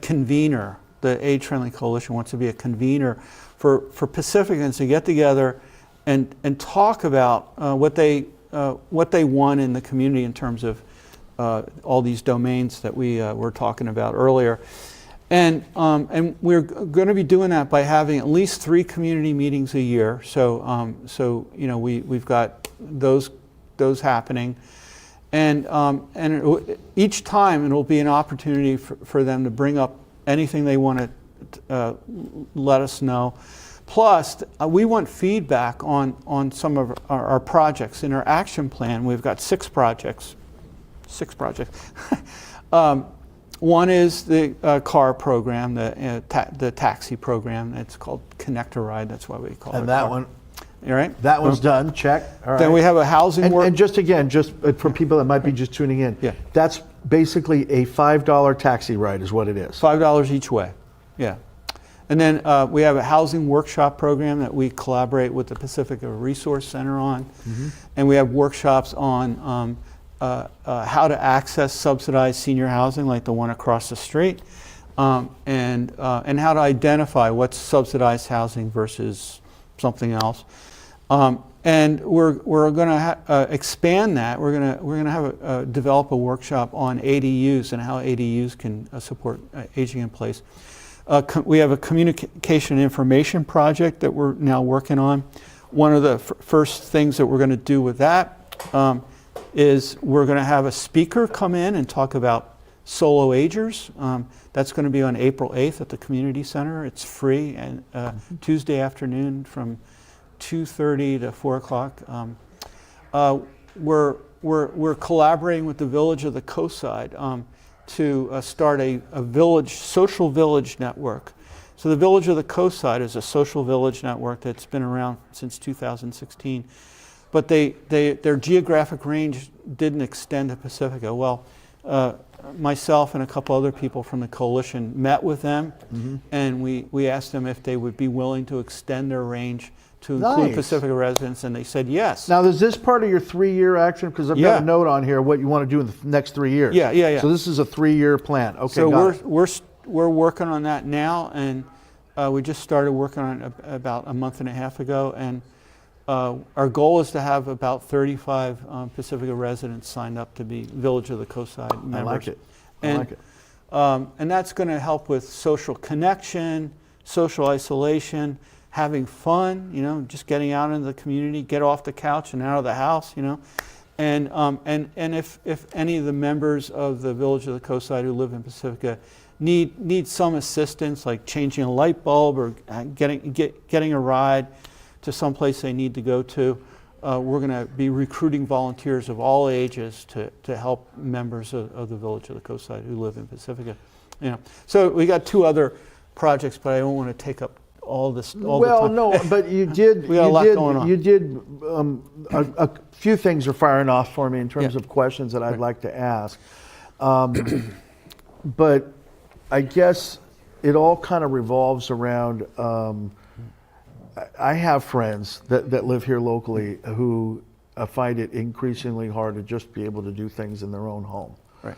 D: convener. The Age-Friendly Coalition wants to be a convener for Pacificans to get together and talk about what they want in the community in terms of all these domains that we were talking about earlier. And we're going to be doing that by having at least 3 community meetings a year. So we've got those happening, and each time it'll be an opportunity for them to bring up anything they want to let us know. Plus, we want feedback on some of our projects. In our action plan, we've got 6 projects. One is the car program, the taxi program. It's called Connect a Ride. That's why we call it.
A: And that one.
D: All right.
A: That one's done. Check. All right.
D: Then we have a housing
A: And just for people that might be just tuning in,
D: Yeah.
A: that's basically a $5 taxi ride is what it is.
D: $5 each way. Yeah. And then we have a housing workshop program that we collaborate with the Pacifica Resource Center on. And we have workshops on how to access subsidized senior housing, like the one across the street, and how to identify what's subsidized housing versus something else. And we're going to expand that. We're going to have develop a workshop on ADUs and how ADUs can support aging in place. We have a communication and information project that we're now working on. One of the first things that we're going to do with that is we're going to have a speaker come in and talk about solo agers. That's going to be on April 8th at the Community Center. It's free, and Tuesday afternoon from 2:30 to 4 o'clock. We're collaborating with the Village of the Coastside to start a social village network. So the Village of the Coastside is a social village network that's been around since 2016, but their geographic range didn't extend to Pacifica. Well, myself and a couple other people from the coalition met with them, and we asked them if they would be willing to extend their range to include
A: Nice.
D: Pacifica residents, and they said yes.
A: Now, is this part of your 3-year action? Because I've got
D: Yeah.
A: a note on here what you want to do in the next 3 years.
D: Yeah.
A: So this is a 3-year plan. Okay,
D: So
A: got it.
D: we're working on that now, and we just started working on it about a month and a half ago, and our goal is to have about 35 Pacifica residents signed up to be Village of the Coastside members.
A: I like it. I
D: And,
A: like it.
D: and that's going to help with social connection, social isolation, having fun, just getting out into the community, get off the couch and out of the house, And if any of the members of the Village of the Coastside who live in Pacifica need some assistance, like changing a light bulb or getting a ride to some place they need to go to, we're going to be recruiting volunteers of all ages to help members of the Village of the Coastside who live in Pacifica. So we got 2 other projects, but I don't want to take up all this.
A: Well,
D: the time.
A: no, but you did.
D: We got a lot going on.
A: You did. A few things are firing off for me in terms
D: Yeah.
A: of questions that I'd like to ask. But I guess it all kind of revolves around. I have friends that live here locally who find it increasingly hard to just be able to do things in their own home.
D: Right.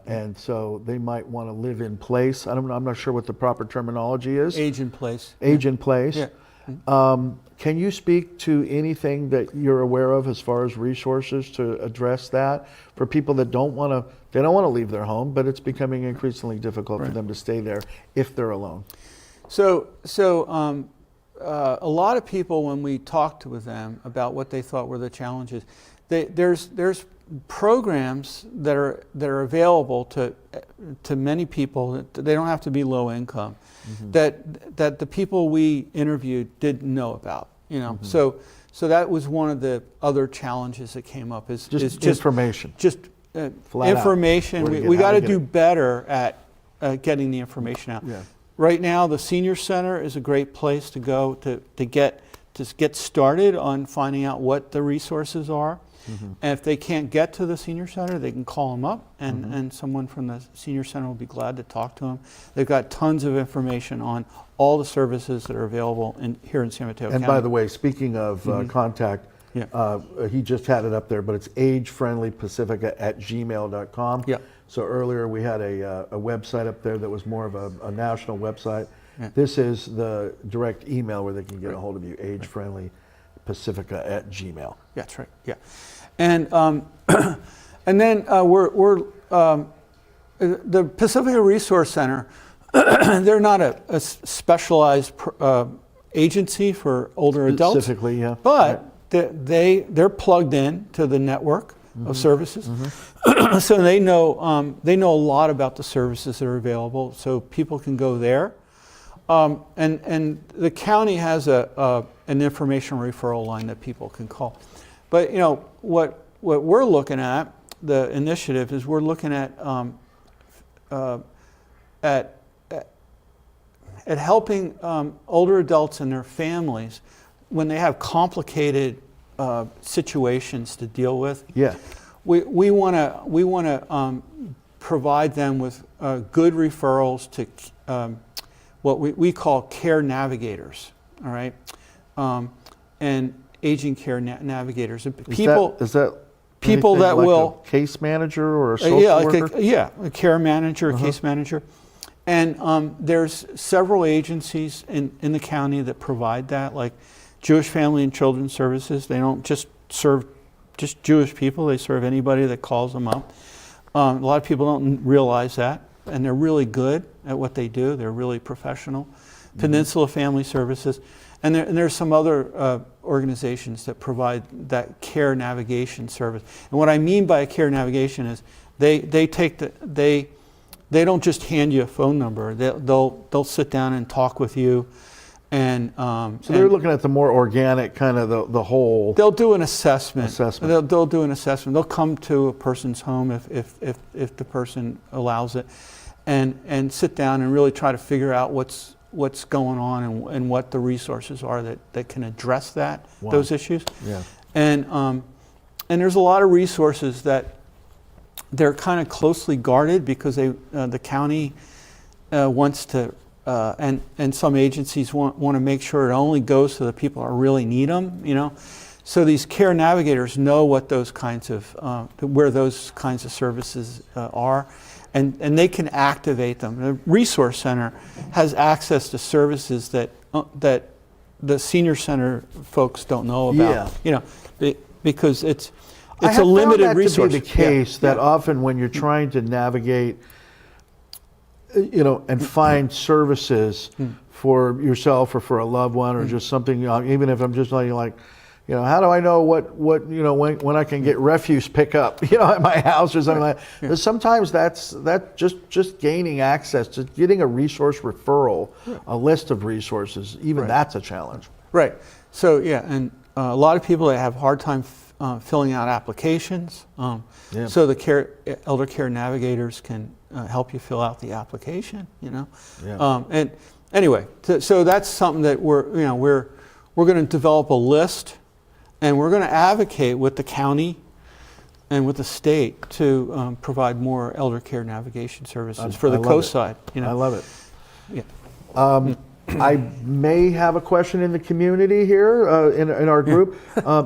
A: And so they might want to live in place. I'm not sure what the proper terminology is.
D: Age in place.
A: Age in place.
D: Yeah.
A: Can you speak to anything that you're aware of as far as resources to address that for people that don't want to leave their home, but it's becoming increasingly difficult for them to stay there if they're alone?
D: So a lot of people, when we talked with them about what they thought were the challenges, there's programs that are available to many people. They don't have to be low income. That the people we interviewed didn't know about. So that was one of the other challenges that came up. Is just
A: information.
D: Just
A: Flat out.
D: information.
A: Where to get-
D: We
A: how
D: got
A: to
D: to
A: get
D: do
A: it.
D: better at getting the information out.
A: Yeah.
D: Right now, the senior center is a great place to go to get started on finding out what the resources are. And if they can't get to the senior center, they can call them up, and someone from the senior center will be glad to talk to them. They've got tons of information on all the services that are available here in San Mateo
A: And
D: County.
A: by the way, speaking of contact,
D: Yeah.
A: he just had it up there, but it's agefriendlypacifica@gmail.com.
D: Yeah.
A: So earlier we had a website up there that was more of a national website.
D: Yeah.
A: This is the direct email where they can get a hold of you, agefriendlypacifica@gmail.
D: That's right. Yeah, and and then we're the Pacifica Resource Center. They're not a specialized agency for older adults.
A: Specifically, yeah.
D: But they're plugged in to the network of services, so they know a lot about the services that are available. So people can go there, and the county has an information referral line that people can call. But what we're looking at, the initiative is we're looking at helping older adults and their families when they have complicated situations to deal with.
A: Yeah.
D: We want to provide them with good referrals to what we call care navigators. All right, and aging care navigators. And people
A: Is that
D: people
A: anything
D: that
A: like
D: will
A: a case manager or a social
D: yeah,
A: worker?
D: a care manager, a case manager. And there's several agencies in the county that provide that, like Jewish Family and Children's Services. They don't just serve just Jewish people, they serve anybody that calls them up. A lot of people don't realize that, and they're really good at what they do. They're really professional. Peninsula Family Services. And there's some other organizations that provide that care navigation service. And what I mean by care navigation is they don't just hand you a phone number. They'll sit down and talk with you, and
A: So they're looking at the more organic kind of the whole.
D: they'll do an assessment.
A: Assessment.
D: They'll do an assessment. They'll come to a person's home if the person allows it, and sit down and really try to figure out what's going on and what the resources are that can address those issues.
A: Yeah.
D: And there's a lot of resources that they're kind of closely guarded because the county wants to, and some agencies want to make sure it only goes to the people who really need them, you know. So these care navigators know what those kinds of, where those kinds of services are, and they can activate them. The Resource Center has access to services that the senior center folks don't know about.
A: Yeah.
D: You know, because it's
A: I
D: a
A: have
D: limited
A: found that
D: resource.
A: to be the case
D: Yeah.
A: that often when you're trying to navigate, you know, and find services for yourself or for a loved one or just something, even if I'm just like, you know, how do I know what you know when I can get refuse pickup, you know, at my house or something like that. But sometimes that's just gaining access, just getting a resource referral, a list of resources, even that's a challenge.
D: Right. So yeah, and a lot of people that have a hard time filling out applications. So the elder care navigators can help you fill out the application. You know.
A: Yeah.
D: And anyway, so that's something that we're going to develop a list, and we're going to advocate with the county and with the state to provide more elder care navigation services for the
A: I love
D: coast
A: it.
D: side. You know.
A: I love it.
D: Yeah.
A: I may have a question in the community here in our group.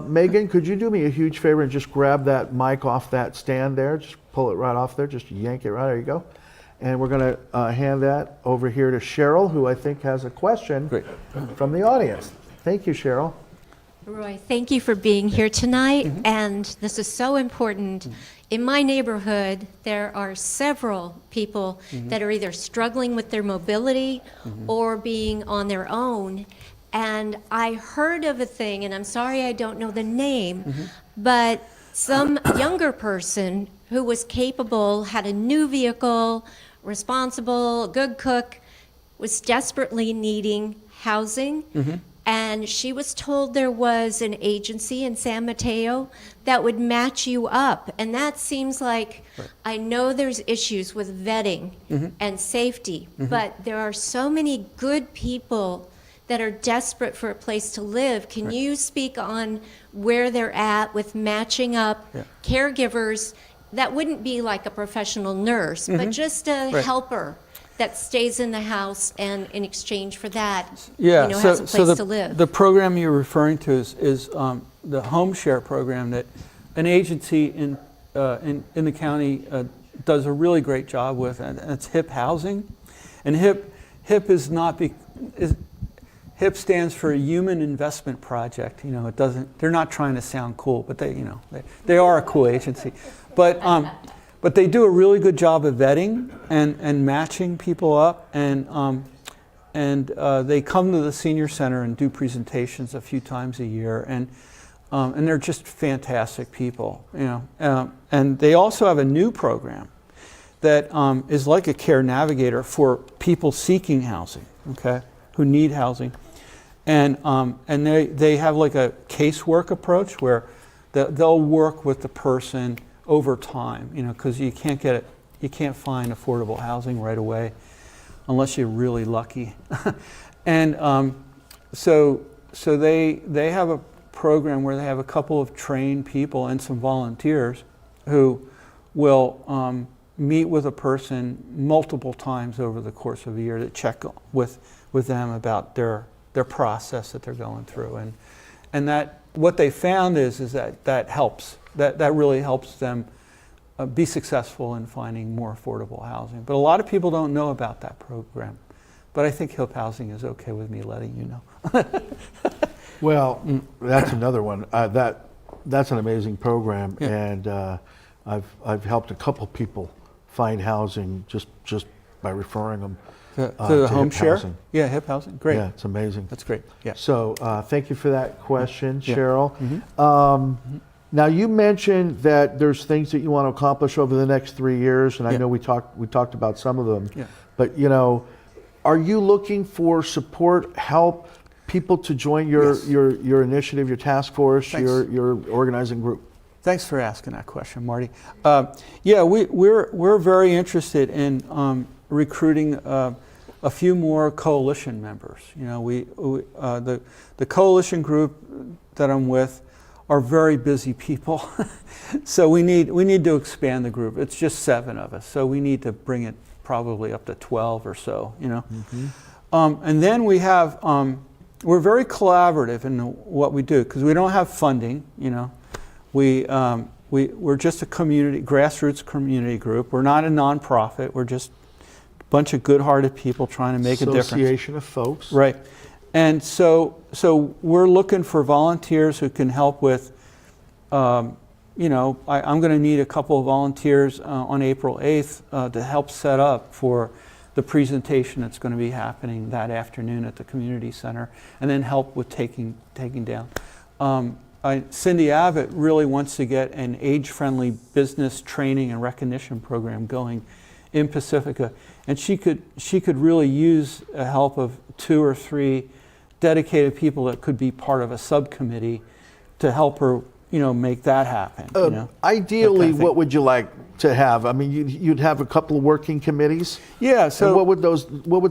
A: Megan, could you do me a huge favor and just grab that mic off that stand there? Just pull it right off there. Just yank it right. There you go. And we're going to hand that over here to Cheryl, who I think has a question from the audience. Thank you, Cheryl.
H: Roy, thank you for being here tonight, and this is so important. In my neighborhood, there are several people that are either struggling with their mobility or being on their own, and I heard of a thing, and I'm sorry I don't know the name, but some younger person who was capable, had a new vehicle, responsible, good cook, was desperately needing housing. And she was told there was an agency in San Mateo that would match you up. And that seems like, I know there's issues with vetting and safety, but there are so many good people that are desperate for a place to live. Can you speak on where they're at with matching up caregivers that wouldn't be like a professional nurse, but just a helper that stays in the house, and in exchange for that, has a place to live?
D: The program you're referring to is the home share program that an agency in the county does a really great job with, and it's HIP housing. And HIP is not HIP stands for Human Investment Project. You know, it doesn't. They're not trying to sound cool, but they are a cool agency. But they do a really good job of vetting and matching people up, and they come to the senior center and do presentations a few times a year, and they're just fantastic people, you know. And they also have a new program that is like a care navigator for people seeking housing, okay, who need housing, and they have like a casework approach where they'll work with the person over time, you know, because you can't find affordable housing right away unless you're really lucky. And so they have a program where they have a couple of trained people and some volunteers who will meet with a person multiple times over the course of a year to check with them about their process that they're going through, and that what they found is that helps. That really helps them be successful in finding more affordable housing. But a lot of people don't know about that program. But I think HIP housing is okay with me letting you know.
A: Well, that's another one. That's an amazing program, and I've helped a couple people find housing just by referring them
D: to the home
A: HIP
D: share.
A: housing.
D: Yeah, HIP housing. Great.
A: Yeah, it's amazing.
D: That's great. Yeah.
A: So thank you for that question, Cheryl. Now you mentioned that there's things that you want to accomplish over the next 3 years, and I know we talked about some of them.
D: Yeah.
A: But you know, are you looking for support, help, people to join your initiative, your task force, your organizing group?
D: Thanks for asking that question, Marty. We're very interested in recruiting a few more coalition members. You know, the coalition group that I'm with are very busy people. So we need to expand the group. It's just 7 of us, so we need to bring it probably up to 12 or so, you know. And then we have, we're very collaborative in what we do because we don't have funding, you know. We're just a grassroots community group. We're not a nonprofit. We're just a bunch of good-hearted people trying to make a difference.
A: Association of folks.
D: Right. And so we're looking for volunteers who can help with, you know, I'm going to need a couple of volunteers on April 8th to help set up for the presentation that's going to be happening that afternoon at the community center, and then help with taking down. Cindy Abbott really wants to get an age-friendly business training and recognition program going in Pacifica, and she could really use the help of 2 or 3 dedicated people that could be part of a subcommittee to help her, you know, make that happen. You know?
A: Ideally,
D: That kind of thing.
A: what would you like to have? I mean, you'd have a couple of working committees.
D: Yeah.
A: And
D: So
A: what would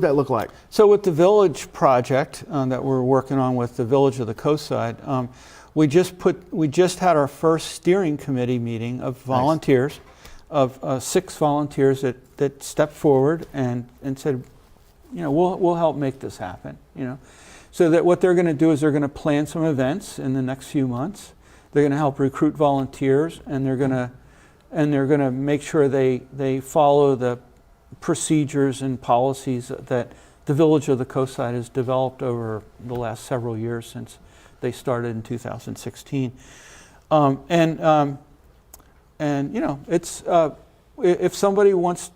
A: that look like?
D: So with the Village project that we're working on with the Village of the Coastside, we just had our first steering committee meeting of volunteers, of 6 volunteers that stepped forward and said, you know, we'll help make this happen. You know, so that what they're going to do is they're going to plan some events in the next few months. They're going to help recruit volunteers, and they're going to make sure they follow the procedures and policies that the Village of the Coastside has developed over the last several years since they started in 2016. And you know, it's if somebody wants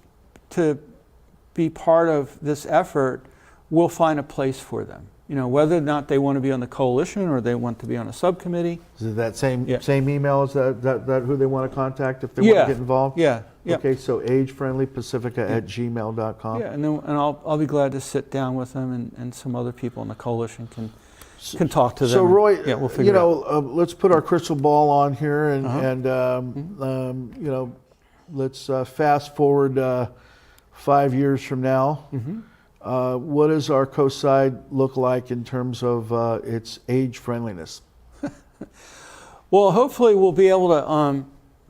D: to be part of this effort, we'll find a place for them. You know, whether or not they want to be on the coalition or they want to be on a subcommittee.
A: Is it that same
D: Yeah.
A: same email as that who they want to contact if they want to get involved?
D: Yeah.
A: Okay, so agefriendlypacifica@gmail.com.
D: Yeah, and I'll be glad to sit down with them, and some other people in the coalition can talk to them.
A: So Roy,
D: yeah, we'll figure
A: you
D: it out.
A: know, let's put our crystal ball on here, and,
D: Uh-huh.
A: you know, let's fast forward 5 years from now.
D: Mm-hmm.
A: What does our coastside look like in terms of its age friendliness?
D: Well, hopefully we'll be able to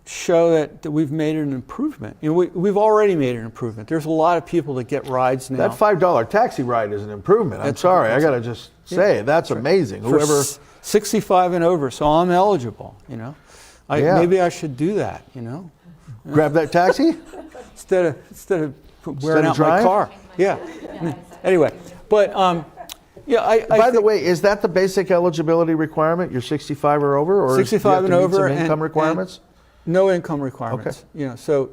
D: show that we've made an improvement. You know, we've already made an improvement. There's a lot of people that get rides now.
A: That $5 taxi ride is an improvement. I'm sorry, I got to just say that's amazing.
D: For
A: Whoever
D: 65 and over, so I'm eligible. You know,
A: Yeah.
D: maybe I should do that. You know,
A: grab that taxi.
D: instead of wearing out my
A: drive?
D: car. Yeah. Anyway, but yeah, I
A: By the
D: think
A: way, is that the basic eligibility requirement? You're 65 or over, or
D: 65
A: do you have
D: and
A: to meet
D: over,
A: some income requirements?
D: no income requirements. You know, so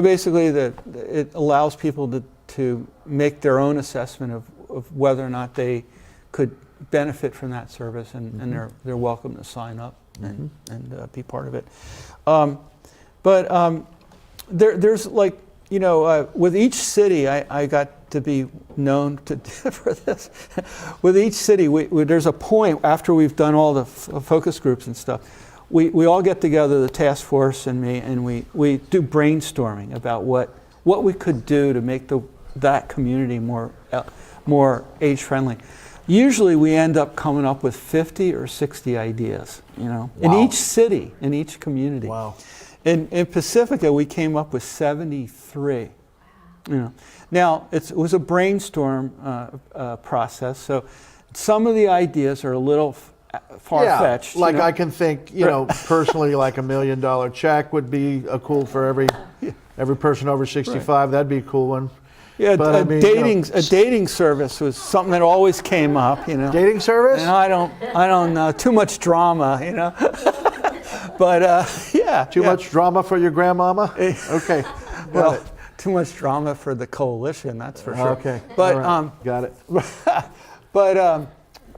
D: basically it allows people to make their own assessment of whether or not they could benefit from that service, and they're welcome to sign up and be part of it. But there's like, you know, with each city, I got to be known for this. With each city, there's a point after we've done all the focus groups and stuff. We all get together, the task force and me, and we do brainstorming about what we could do to make that community more age friendly. Usually we end up coming up with 50 or 60 ideas, you know, in each city, in each community.
A: Wow.
D: In Pacifica, we came up with 73. You know, now it was a brainstorm process, so some of the ideas are a little far-fetched.
A: Yeah, like
D: you know?
A: I can think, you know, personally, like $1 million check would be cool for every person over 65. That'd be a cool one.
D: Yeah,
A: But, I mean,
D: a dating service was something that always came up. You know,
A: dating service.
D: and I don't know, too much drama. You know, but yeah,
A: Too much drama for your grandmama. Okay.
D: Well, too much drama for the coalition, that's for sure.
A: Okay.
D: But
A: All right. Got it.
D: but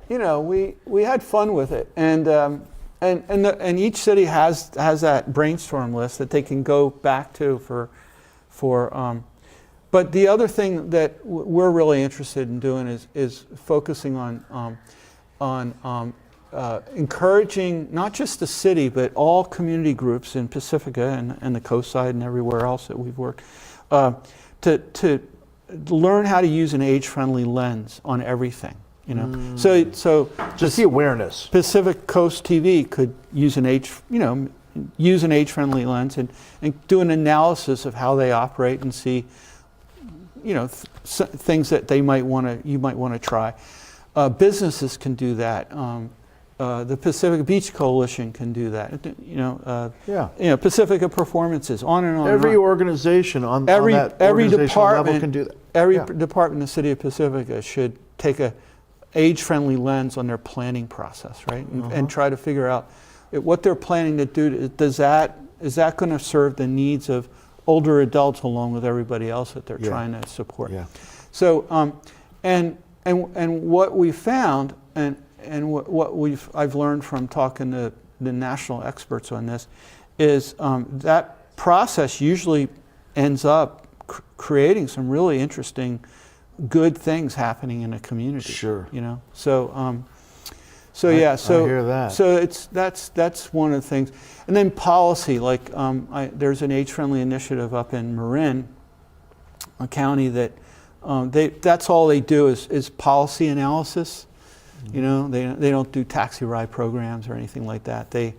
D: you know, we had fun with it, and each city has that brainstorm list that they can go back to for. But the other thing that we're really interested in doing is focusing on encouraging not just the city but all community groups in Pacifica and the coastside and everywhere else that we've worked to learn how to use an age-friendly lens on everything. You know, so
A: Just the awareness.
D: Pacific Coast TV could use an age-friendly lens and do an analysis of how they operate and see, things that you might want to try. Businesses can do that. The Pacific Beach Coalition can do that. Pacifica Performances, on and on.
A: Every
D: and on.
A: organization on
D: every
A: that organizational
D: department
A: level can do that.
D: Every
A: Yeah.
D: department in the city of Pacifica should take a age-friendly lens on their planning process, right? And try to figure out what they're planning to do. Is that going to serve the needs of older adults along with everybody else that they're trying to support?
A: Yeah.
D: So, and what we found, and what I've learned from talking to the national experts on this, is that process usually ends up creating some really interesting, good things happening in a community.
A: Sure.
D: So
A: I hear that.
D: So that's one of the things, and then policy. Like there's an age-friendly initiative up in Marin, a county that that's all they do is policy analysis. They don't do taxi ride programs or anything like that. They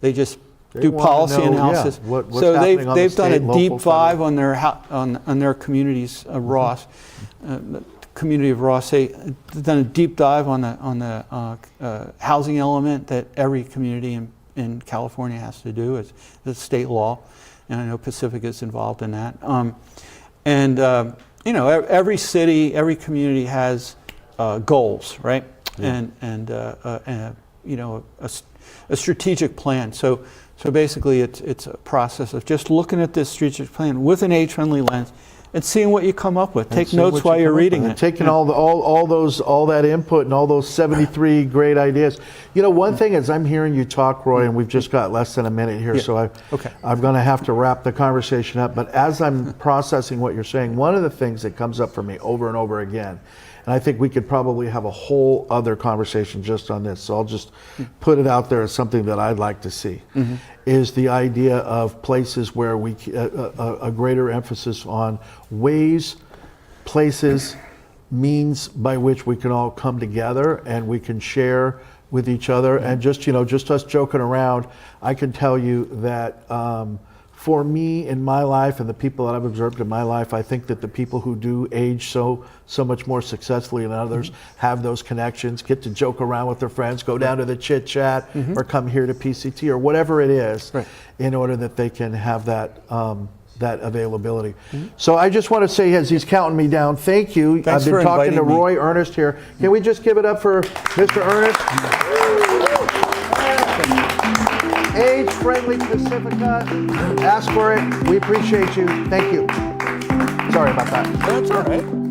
D: just do
A: wanna
D: policy
A: know,
D: analysis.
A: what's
D: So
A: happening on the
D: they've done a
A: state, local,
D: deep dive
A: federal.
D: on their communities, Ross, the community of Ross. They've done a deep dive on the housing element that every community in California has to do. It's state law, and I know Pacifica is involved in that. Every city, every community has goals, right?
A: Yeah.
D: And a strategic plan. So basically, it's a process of just looking at this strategic plan with an age-friendly lens and seeing what you come up with.
A: And
D: Take
A: see
D: notes
A: what
D: while
A: you
D: you're
A: come up
D: reading
A: with.
D: it.
A: And taking all that input and all those 73 great ideas. One thing is, I'm hearing you talk, Roy, and we've just got less than a minute here, so I'm going to have to wrap the conversation up. But as I'm processing what you're saying, one of the things that comes up for me over and over again, and I think we could probably have a whole other conversation just on this, so I'll just put it out there as something that I'd like to see, is the idea of places where we a greater emphasis on ways, places, means by which we can all come together and we can share with each other. And just us joking around, I can tell you that for me in my life and the people that I've observed in my life, I think that the people who do age so much more successfully than others have those connections, get to joke around with their friends, go down to the chit chat, or come here to PCT or whatever it is, in order that they can have that availability. So I just want to say, as he's counting me down, thank you.
D: Thanks
A: I've been
D: for
A: talking to
D: inviting me.
A: Roy Earnest here. Can we just give it up for Mr. Earnest? Age-friendly Pacifica. Ask for it. We appreciate you. Thank you. Sorry about that.
D: That's all right.